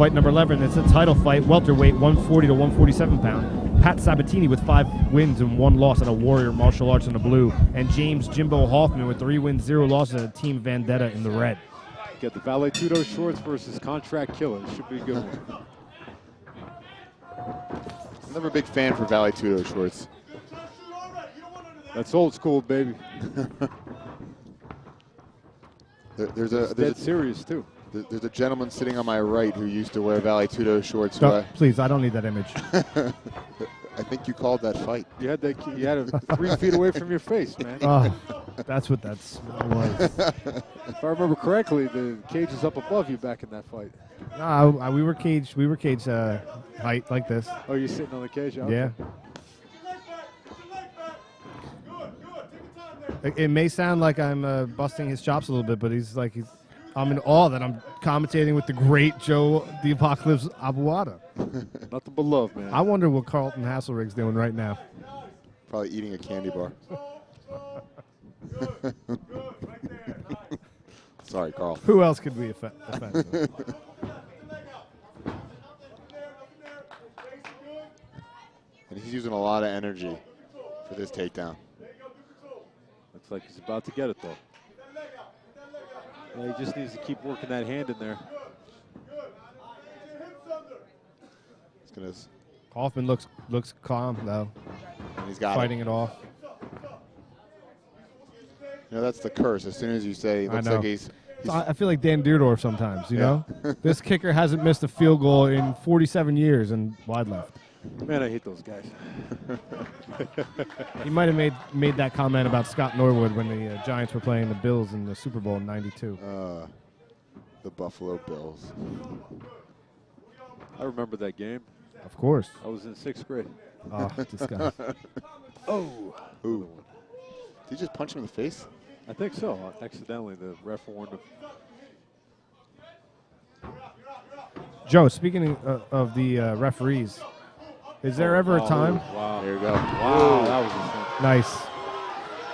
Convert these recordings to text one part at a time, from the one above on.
fight number 11. It's a title fight, welterweight, 140 to 147 pound. Pat Sabatini with 5 wins and 1 loss at a Warrior Martial Arts in the blue, and James Jimbo Hoffman with 3 wins, 0 losses at a Team Vendetta in the red. Get the Vale Tudo Shorts versus Contract Killer. Should be a good one. I'm never a big fan for Vale Tudo Shorts. That's old school, baby. There's a serious too. There's a gentleman sitting on my right who used to wear Vale Tudo shorts. Please, I don't need that image. I think you called that fight. You had it 3 feet away from your face, man. Oh, that's what that was. If I remember correctly, the cage is up above you back in that fight. No, we were caged. We were caged height like this. Oh, you're sitting on the cage? Okay. Yeah. It may sound like I'm busting his chops a little bit, but I'm in awe that I'm commentating with the great Joe the Apocalypse Abuada. Nothing but love, man. I wonder what Carlton Hasselrigg's doing right now. Probably eating a candy bar. Sorry, Carl. Who else could we offend? And he's using a lot of energy for this takedown. Looks like he's about to get it, though. Yeah, he just needs to keep working that hand in there. Hoffman looks calm, though. And he's got fighting it off. You know, that's the curse. As soon as you say, looks like he's I feel like Dan Deerdorf sometimes, you know? This kicker hasn't missed a field goal in 47 years and wide left. Man, I hate those guys. He might have made that comment about Scott Norwood when the Giants were playing the Bills in the Super Bowl in '92. The Buffalo Bills. I remember that game. Of course. I was in 6th grade. Oh, disgusting. Oh. Ooh. Did you just punch him in the face? I think so. Accidentally, the ref warned him. Joe, speaking of the referees, is there ever a time? Wow. There you go. Wow, that was insane. Nice.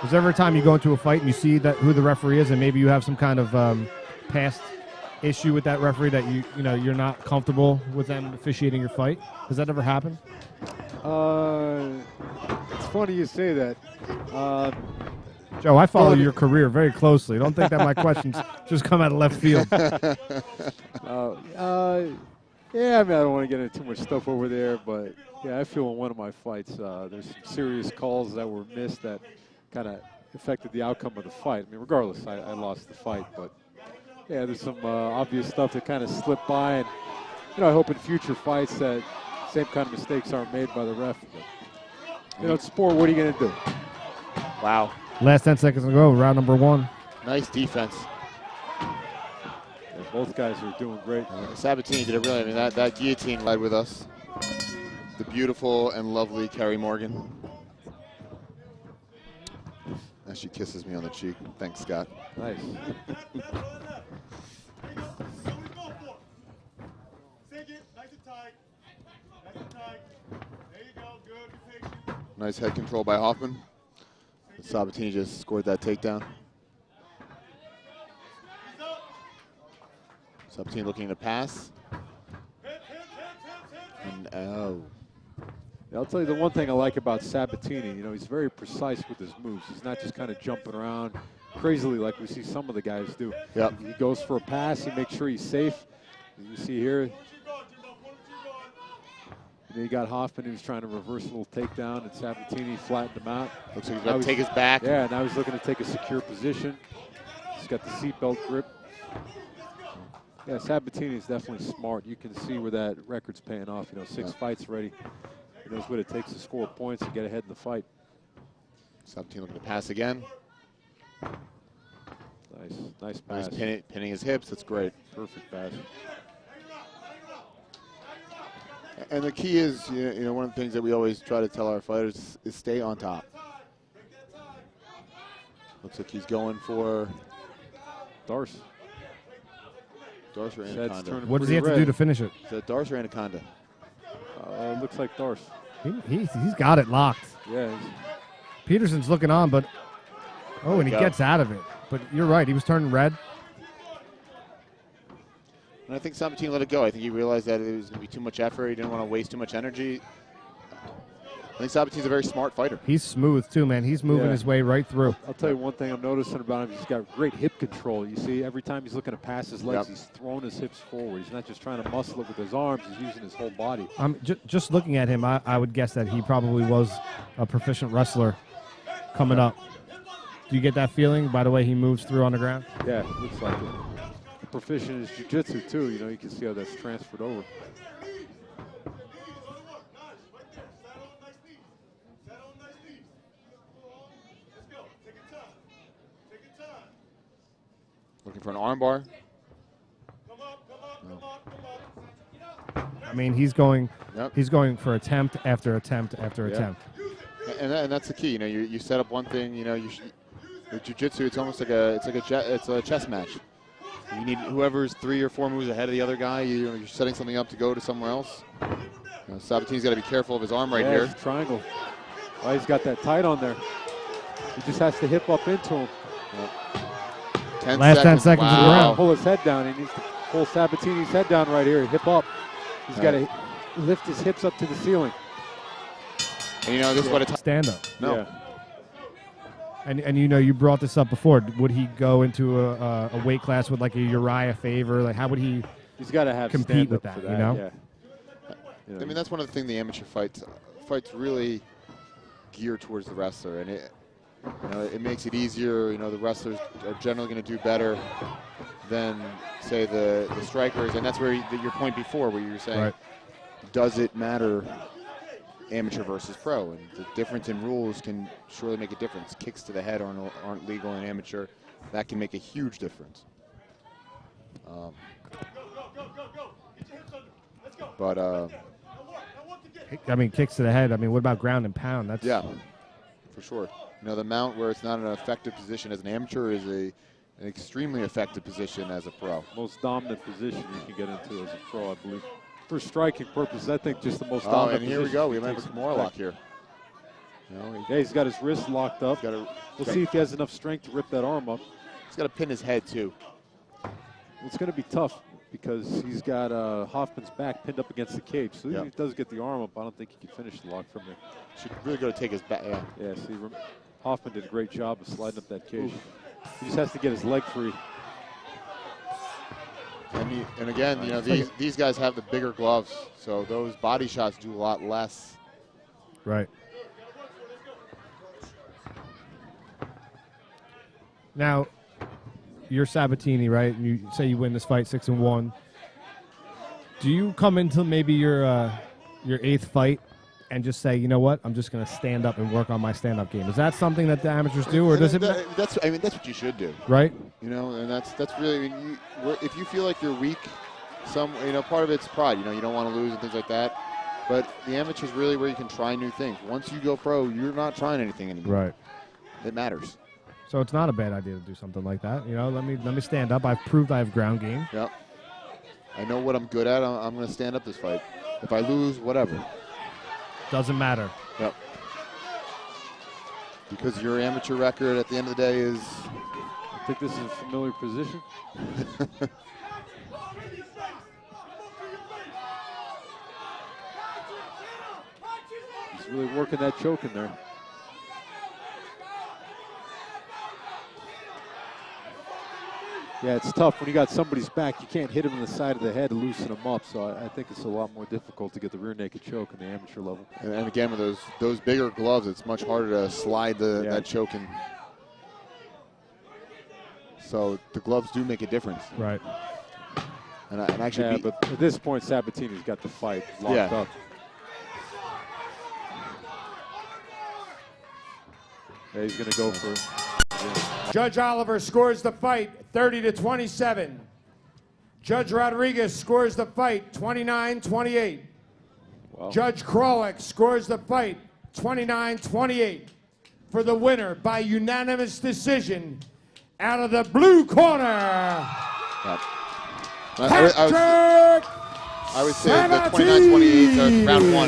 Is there ever a time you go into a fight and you see who the referee is, and maybe you have some kind of past issue with that referee that you're not comfortable with them officiating your fight? Has that ever happened? It's funny you say that. Joe, I follow your career very closely. Don't think that my questions just come out of left field. Yeah, I mean, I don't want to get into too much stuff over there, but yeah, I feel in one of my fights, there's some serious calls that were missed that kind of affected the outcome of the fight. I mean, regardless, I lost the fight, but yeah, there's some obvious stuff that kind of slipped by, and I hope in future fights that same kind of mistakes aren't made by the ref. But, it's sport. What are you going to do? Wow. Last 10 seconds to go, round number 1. Nice defense. Yeah, both guys are doing great. Sabatini did it really. I mean, that guillotine led with us. The beautiful and lovely Kerry Morgan. As she kisses me on the cheek. Thanks, Scott. Nice. Nice head control by Hoffman. Sabatini just scored that takedown. Sabatini looking to pass. And I'll tell you the one thing I like about Sabatini, he's very precise with his moves. He's not just kind of jumping around crazily like we see some of the guys do. Yep. He goes for a pass. He makes sure he's safe. You see here, you got Hoffman, who was trying to reverse a little takedown, and Sabatini flattened him out. Looks like he's going to take his back. Yeah, now he's looking to take a secure position. He's got the seatbelt grip. Yeah, Sabatini is definitely smart. You can see where that record's paying off. 6 fights already. He knows what it takes to score points and get ahead in the fight. Sabatini looking to pass again. Nice pass. Nice pinning his hips. That's great. Perfect pass. And the key is, one of the things that we always try to tell our fighters is stay on top. Looks like he's going for Darce. Darce or Anaconda. What does he have to do to finish it? Is that Darce or Anaconda? Looks like Darce. He's got it locked. Yeah. Peterson's looking on, but and he gets out of it. But you're right, he was turning red. And I think Sabatini let it go. I think he realized that it was going to be too much effort. He didn't want to waste too much energy. I think Sabatini's a very smart fighter. He's smooth too, man. He's moving his way right through. I'll tell you one thing I'm noticing about him. He's got great hip control. You see, every time he's looking to pass his legs, he's throwing his hips forward. He's not just trying to muscle it with his arms. He's using his whole body. Just looking at him, I would guess that he probably was a proficient wrestler coming up. Do you get that feeling by the way he moves through on the ground? Yeah, looks like it. Proficient in his jiu-jitsu too. You know, you can see how that's transferred over. Looking for an armbar. I mean, he's going for attempt after attempt after attempt. And that's the key. You know, you set up one thing. You know, with jiu-jitsu, it's almost like a chess match. You need whoever's 3 or 4 moves ahead of the other guy. You're setting something up to go to somewhere else. Sabatini's got to be careful of his arm right here. Triangle. Oh, he's got that tight on there. He just has to hip up into him. Last 10 seconds of the round. Pull his head down. He needs to pull Sabatini's head down right here. Hip up. He's got to lift his hips up to the ceiling. And you know, this is what it's stand up. No. Yeah. And you know, you brought this up before. Would he go into a weight class with like a Uriah Faber? Like, how would he? He's got to have compete with that, for you know? Yeah. I mean, that's one of the things the amateur fights really geared towards the wrestler, and it makes it easier. You know, the wrestlers are generally going to do better than, say, the strikers, and that's where your point before, where you were saying, does it matter amateur versus pro? And the difference in rules can surely make a difference. Kicks to the head aren't legal in amateur. That can make a huge difference. I mean, kicks to the head. I mean, what about ground and pound? That's for sure. You know, the mount where it's not an effective position as an amateur is an extremely effective position as a pro. Most dominant position you can get into as a pro, I believe. For striking purposes, I think just the most dominant and here we go. We might have a Kimura lock here. You know, he's got his wrist locked up. We'll see if he has enough strength to rip that arm up. He's got to pin his head, too. It's going to be tough because he's got Hoffman's back pinned up against the cage. So if he does get the arm up, I don't think he can finish the lock from there. Should really go to take his back. Yeah, see, Hoffman did a great job of sliding up that cage. He just has to get his leg free. And again, you know, these guys have the bigger gloves, so those body shots do a lot less. Right. Now, you're Sabatini, right? You say you win this fight 6-1. Do you come into maybe your 8th fight and just say, you know what, I'm just going to stand up and work on my stand-up game? Is that something that the amateurs do, or does it? That's what you should do, right? You know, and that's really, I mean, if you feel like you're weak, part of it's pride. You know, you don't want to lose and things like that. But the amateur's really where you can try new things. Once you go pro, you're not trying anything anymore. Right. It matters. So it's not a bad idea to do something like that. You know, let me stand up. I've proved I have ground game. Yep. I know what I'm good at. I'm going to stand up this fight. If I lose, whatever. Doesn't matter. Yep. Because your amateur record at the end of the day is. I think this is a familiar position. He's really working that choke in there. Yeah, it's tough when you got somebody's back. You can't hit him in the side of the head to loosen him up. So I think it's a lot more difficult to get the rear naked choke in the amateur level. And again, with those bigger gloves, it's much harder to slide that choke in. So the gloves do make a difference. Right. And actually, but at this point, Sabatini's got the fight locked up. Yeah, he's going to go for it. Judge Oliver scores the fight 30-27. Judge Rodriguez scores the fight 29-28. Wow. Judge Kralik scores the fight 29-28 for the winner by unanimous decision out of the blue corner. I would say the 29-28 round 1.